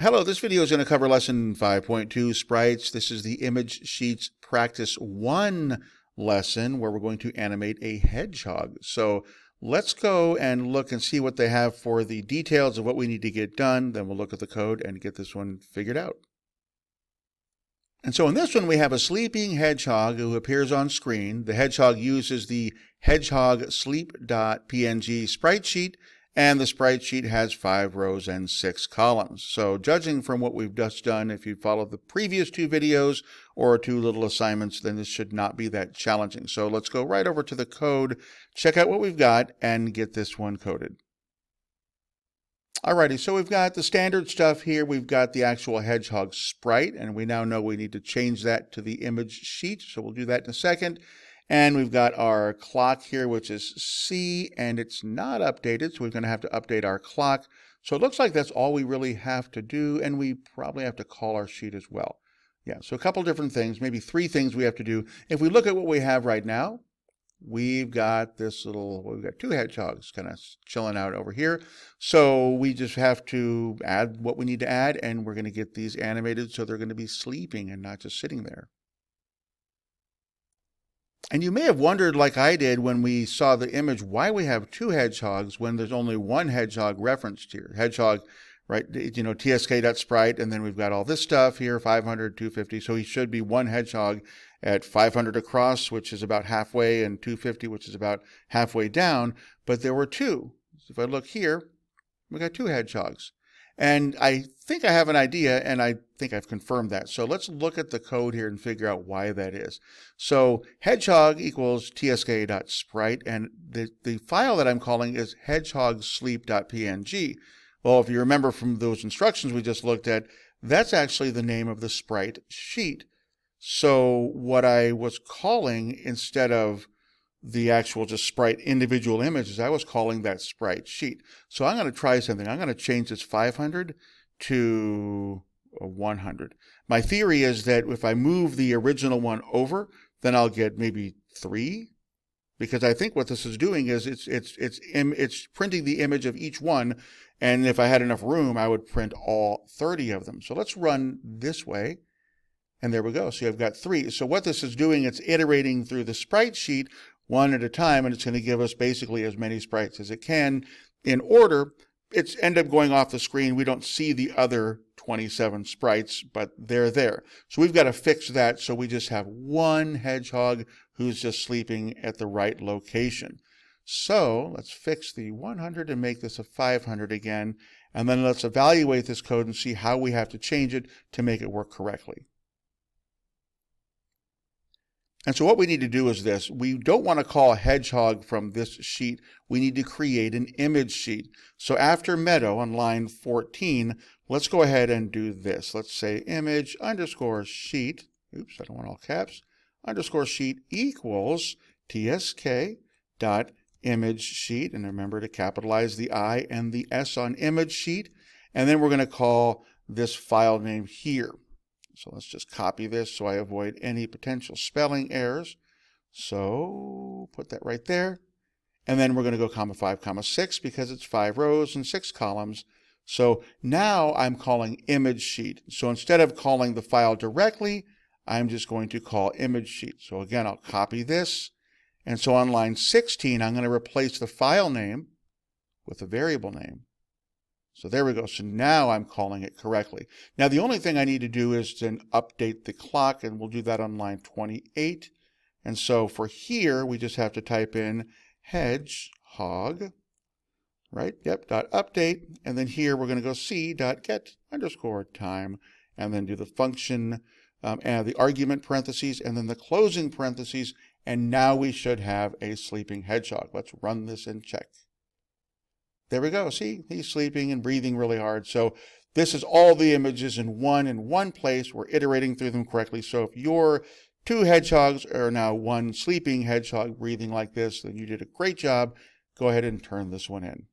Hello, this video is going to cover lesson 5.2, sprites. This is the image sheets practice 1 lesson where we're going to animate a hedgehog. So let's go and look and see what they have for the details of what we need to get done. Then we'll look at the code and get this one figured out. And so in this one, we have a sleeping hedgehog who appears on screen. The hedgehog uses the hedgehog sleep.png sprite sheet, and the sprite sheet has 5 rows and 6 columns. So judging from what we've just done, if you followed the previous 2 videos or 2 little assignments, then this should not be that challenging. So let's go right over to the code, check out what we've got, and get this one coded. Alrighty, so we've got the standard stuff here. We've got the actual hedgehog sprite, and we now know we need to change that to the image sheet. So we'll do that in a second. And we've got our clock here, which is C, and it's not updated, so we're going to have to update our clock. So it looks like that's all we really have to do, and we probably have to call our sheet as well. Yeah, so a couple different things, maybe 3 things we have to do. If we look at what we have right now, we've got this we've got 2 hedgehogs kind of chilling out over here. So we just have to add what we need to add, and we're going to get these animated so they're going to be sleeping and not just sitting there. And you may have wondered, like I did when we saw the image, why we have 2 hedgehogs when there's only 1 hedgehog referenced here. Hedgehog, right, you know, tsk.sprite, and then we've got all this stuff here, 500, 250. So he should be 1 hedgehog at 500 across, which is about halfway, and 250, which is about halfway down. But there were 2. So if I look here, we got 2 hedgehogs. And I think I have an idea, and I think I've confirmed that. So let's look at the code here and figure out why that is. So hedgehog equals tsk.sprite, and the file that I'm calling is hedgehogsleep.png. Well, if you remember from those instructions we just looked at, that's actually the name of the sprite sheet. So what I was calling, instead of the actual just sprite individual images, I was calling that sprite sheet. So I'm going to try something. I'm going to change this 500 to 100. My theory is that if I move the original one over, then I'll get maybe 3, because I think what this is doing is it's printing the image of each one, and if I had enough room, I would print all 30 of them. So let's run this way. And there we go. So I've got 3. So what this is doing, it's iterating through the sprite sheet one at a time, and it's going to give us basically as many sprites as it can in order. It's end up going off the screen. We don't see the other 27 sprites, but they're there. So we've got to fix that so we just have 1 hedgehog who's just sleeping at the right location. So let's fix the 100 and make this a 500 again, and then let's evaluate this code and see how we have to change it to make it work correctly. And so what we need to do is this. We don't want to call hedgehog from this sheet. We need to create an image sheet. So after Meadow on line 14, let's go ahead and do this. Let's say image underscore sheet. Oops, I don't want all caps. Underscore sheet equals tsk dot image sheet. And remember to capitalize the I and the S on image sheet. And then we're going to call this file name here. So let's just copy this so I avoid any potential spelling errors. So put that right there. And then we're going to go comma 5, comma 6 because it's 5 rows and 6 columns. So now I'm calling image sheet. So instead of calling the file directly, I'm just going to call image sheet. So again, I'll copy this. And so on line 16, I'm going to replace the file name with a variable name. So there we go. So now I'm calling it correctly. Now the only thing I need to do is then update the clock, and we'll do that on line 28. And so for here, we just have to type in hedgehog, right? Yep, dot update. And then here we're going to go c.get underscore time, and then do the function and the argument parentheses, and then the closing parentheses. And now we should have a sleeping hedgehog. Let's run this and check. There we go. See, he's sleeping and breathing really hard. So this is all the images in one place. We're iterating through them correctly. So if your 2 hedgehogs are now 1 sleeping hedgehog breathing like this, then you did a great job. Go ahead and turn this one in.